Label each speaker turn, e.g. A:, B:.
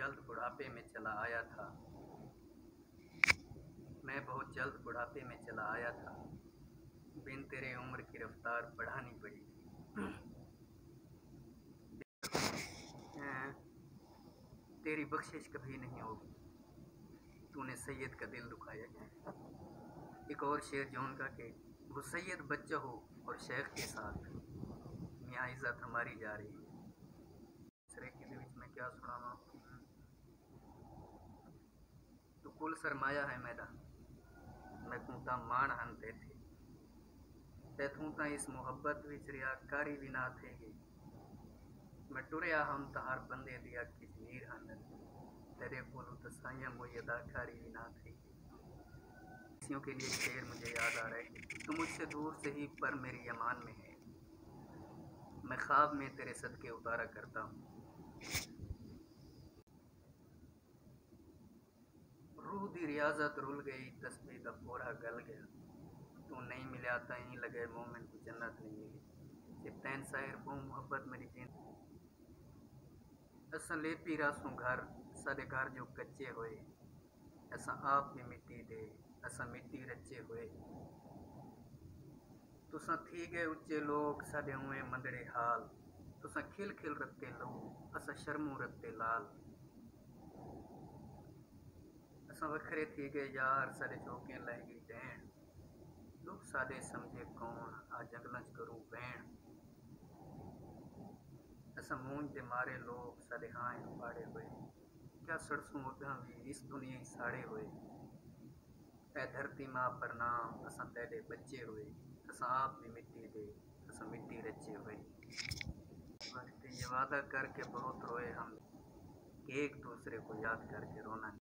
A: जल्द बुढ़ापे में चला आया था। मैं बहुत जल्द बुढ़ापे में चला आया था। बिन तेरे उम्र की रफ्तार बढ़ानी पड़ी थी। तेरी बख्शिश कभी नहीं होगी, तूने सैयद का दिल दुखाया है। एक और शेर जौन का के वो सैयद बच्चा हो और शेख के साथ मियाँ इज्जत हमारी जा रही है। दूसरे के बीच में क्या सुनावा। तू कुल सरमाया है मेरा, मैं तू ता मान हंते थे ते तू ता इस मुहब्बत विच रियाकारी भी ना थेगी। मैं टुरया हम तहार बंदे दिया कि जमीर हन, तेरे कोलू तसाइयां मुझे अदाकारी भी ना थेगी। किसियों के लिए शेर मुझे याद आ रहा है। तू मुझसे दूर से ही पर मेरी अमान में है, मैं ख्वाब में तेरे सदके उतारा करता हूँ। रूह दी रियाजत रुल गई, तस्बीह दा पोरा गल गया। तू नहीं मिला ताई लगे मोमिन को जन्नत नहीं मिली। सिर्फ तैन साहिर वो मोहब्बत मेरी जिंद असा ले पी रासों घर, साडे घर जो कच्चे होए। असा आप भी मिट्टी दे, असा मिट्टी रचे हुए। तुसा थी गए उच्चे लोग, साडे हुए मंदड़े हाल। तुसा खिल खिल रत्ते लो, असा शर्मू रत्ते लाल। असा वखरे थी गए यार, साडे चौके लै गई डैन। दुख साडे समझे कौन, आ जंगलों च करूं बैन। असा मूंज दे मारे लोग, साडे हाँ पाड़े हुए। क्या सरसों उदा भी इस दुनिया ही साड़े हुए। ऐ धरती माँ प्रणाम, असा तेरे बच्चे हुए। असा आप भी मिट्टी दे, असा मिट्टी रचे हुए। वक्त ये वादा करके बहुत रोए हम कि एक दूसरे को याद करके रोना नहीं।